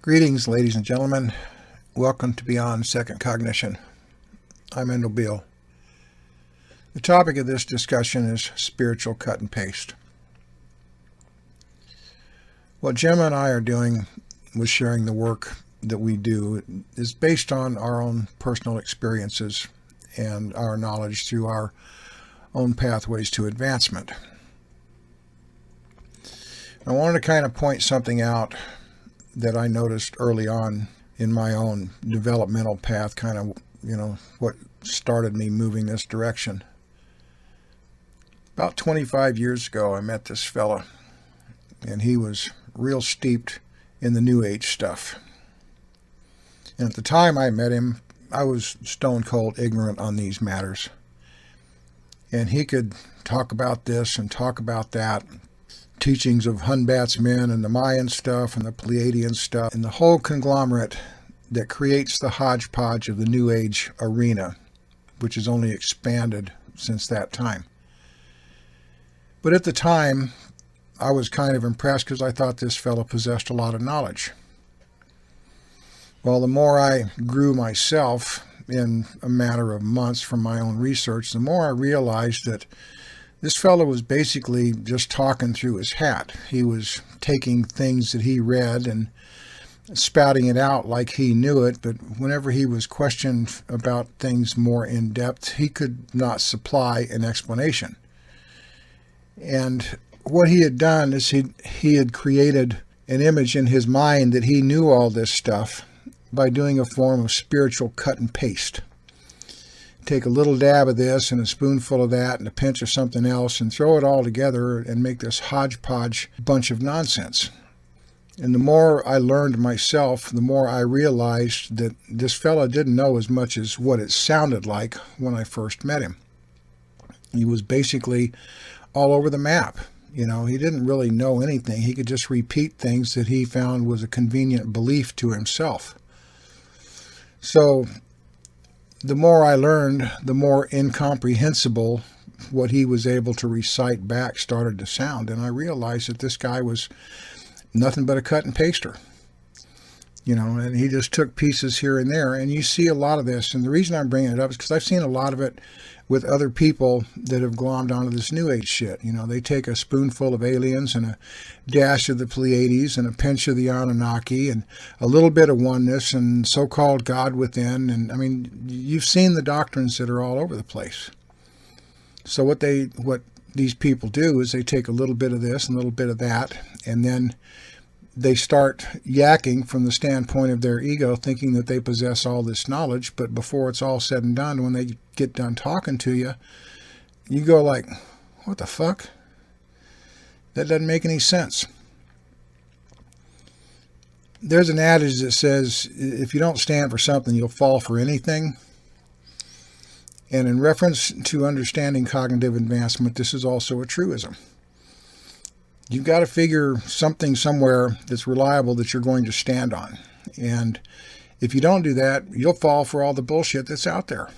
Greetings, ladies and gentlemen. Welcome to Beyond Second Cognition. I'm Beall. The topic of this discussion is spiritual cut and paste. What Gemma and I are doing with sharing the work that we do is based on our own personal experiences and our knowledge through our own pathways to advancement. I wanted to kind of point something out that I noticed early on in my own developmental path, kind of, what started me moving this direction. About 25 years ago, I met this fella, and he was real steeped in the New Age stuff. And at the time I met him, I was stone cold ignorant on these matters. And he could talk about this and talk about that, teachings of Hunbat's men and the Mayan stuff and the Pleiadian stuff and the whole conglomerate that creates the hodgepodge of the New Age arena, which has only expanded since that time. But at the time, I was kind of impressed because I thought this fellow possessed a lot of knowledge. Well, the more I grew myself in a matter of months from my own research, the more I realized that this fellow was basically just talking through his hat. He was taking things that he read and spouting it out like he knew it, but whenever he was questioned about things more in depth, he could not supply an explanation. And what he had done is he had created an image in his mind that he knew all this stuff by doing a form of spiritual cut and paste. Take a little dab of this and a spoonful of that and a pinch of something else and throw it all together and make this hodgepodge bunch of nonsense. And the more I learned myself, the more I realized that this fella didn't know as much as what it sounded like when I first met him. He was basically all over the map. He didn't really know anything. He could just repeat things that he found was a convenient belief to himself. So the more I learned, the more incomprehensible what he was able to recite back started to sound. And I realized that this guy was nothing but a cut and paster. And he just took pieces here and there. And you see a lot of this. And the reason I'm bringing it up is because I've seen a lot of it with other people that have glommed onto this New Age shit. They take a spoonful of aliens and a dash of the Pleiades and a pinch of the Anunnaki and a little bit of oneness and so-called God within. And you've seen the doctrines that are all over the place. So what these people do is they take a little bit of this and a little bit of that, and then they start yakking from the standpoint of their ego, thinking that they possess all this knowledge. But before it's all said and done, when they get done talking to you, you go like, what the fuck? That doesn't make any sense. There's an adage that says, if you don't stand for something, you'll fall for anything. And in reference to understanding cognitive advancement, this is also a truism. You've got to figure something somewhere that's reliable that you're going to stand on. And if you don't do that, you'll fall for all the bullshit that's out there.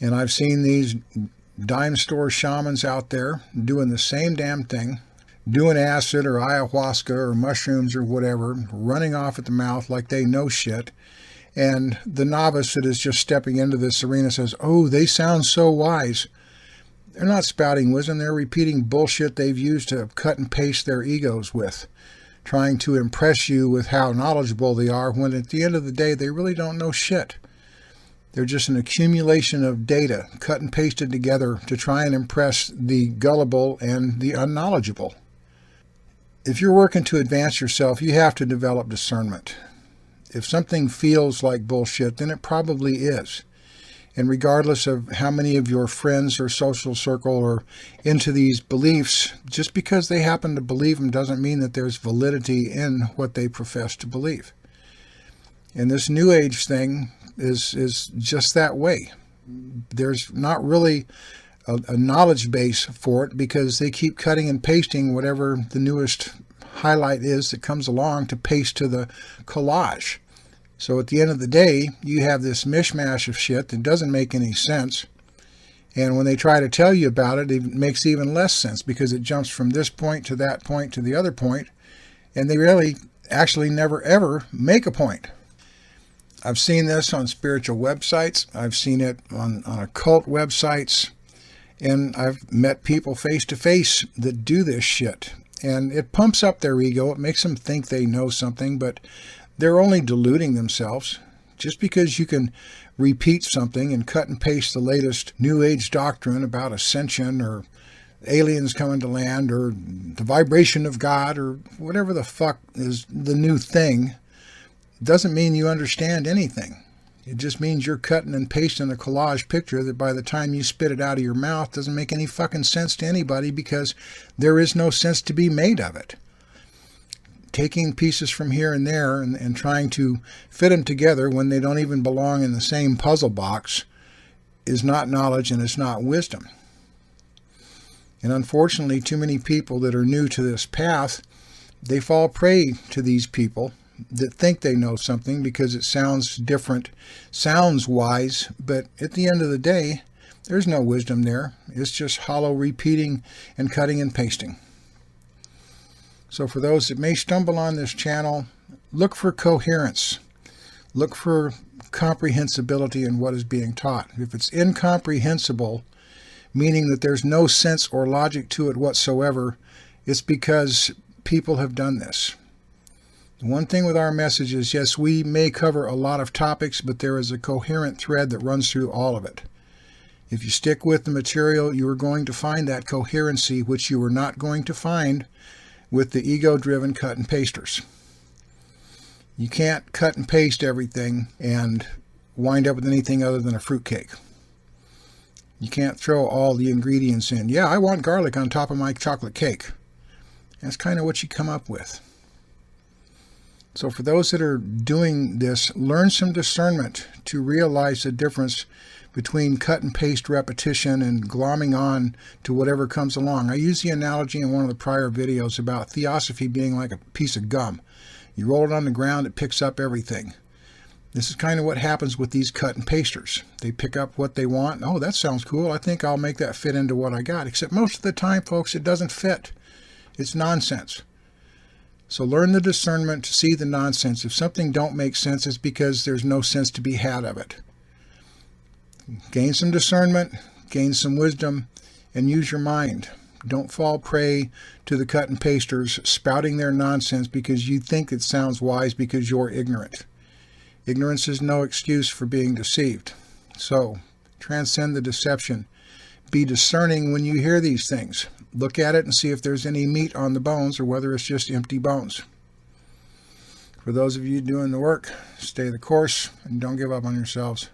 And I've seen these dime store shamans out there doing the same damn thing, doing acid or ayahuasca or mushrooms or whatever, running off at the mouth like they know shit. And the novice that is just stepping into this arena says, oh, they sound so wise. They're not spouting wisdom. They're repeating bullshit they've used to cut and paste their egos with, trying to impress you with how knowledgeable they are, when at the end of the day, they really don't know shit. They're just an accumulation of data cut and pasted together to try and impress the gullible and the unknowledgeable. If you're working to advance yourself, you have to develop discernment. If something feels like bullshit, then it probably is. And regardless of how many of your friends or social circle are into these beliefs, just because they happen to believe them doesn't mean that there's validity in what they profess to believe. And this New Age thing is just that way. There's not really a knowledge base for it, because they keep cutting and pasting whatever the newest highlight is that comes along to paste to the collage. So at the end of the day, you have this mishmash of shit that doesn't make any sense. And when they try to tell you about it, it makes even less sense, because it jumps from this point to that point to the other point, and they really actually never ever make a point. I've seen this on spiritual websites. I've seen it on occult websites. And I've met people face to face that do this shit. And it pumps up their ego. It makes them think they know something, but they're only deluding themselves. Just because you can repeat something and cut and paste the latest New Age doctrine about ascension or aliens coming to land or the vibration of God or whatever the fuck is the new thing, doesn't mean you understand anything. It just means you're cutting and pasting a collage picture that by the time you spit it out of your mouth doesn't make any fucking sense to anybody because there is no sense to be made of it. Taking pieces from here and there and trying to fit them together when they don't even belong in the same puzzle box is not knowledge and it's not wisdom. And unfortunately, too many people that are new to this path, they fall prey to these people that think they know something because it sounds different, sounds wise, but at the end of the day, there's no wisdom there. It's just hollow repeating and cutting and pasting. So for those that may stumble on this channel, look for coherence. Look for comprehensibility in what is being taught. If it's incomprehensible, meaning that there's no sense or logic to it whatsoever, it's because people have done this. One thing with our message is, yes, we may cover a lot of topics, but there is a coherent thread that runs through all of it. If you stick with the material, you are going to find that coherency, which you are not going to find with the ego-driven cut and pasters. You can't cut and paste everything and wind up with anything other than a fruitcake. You can't throw all the ingredients in. Yeah, I want garlic on top of my chocolate cake. That's kind of what you come up with. So for those that are doing this, learn some discernment to realize the difference between cut and paste repetition and glomming on to whatever comes along. I used the analogy in one of the prior videos about theosophy being like a piece of gum. You roll it on the ground, it picks up everything. This is kind of what happens with these cut and pasters. They pick up what they want. Oh, that sounds cool. I think I'll make that fit into what I got. Except most of the time, folks, it doesn't fit. It's nonsense. So learn the discernment to see the nonsense. If something don't make sense, it's because there's no sense to be had of it. Gain some discernment, gain some wisdom, and use your mind. Don't fall prey to the cut and pasters spouting their nonsense because you think it sounds wise because you're ignorant. Ignorance is no excuse for being deceived. So transcend the deception. Be discerning when you hear these things. Look at it and see if there's any meat on the bones or whether it's just empty bones. For those of you doing the work, stay the course and don't give up on yourselves.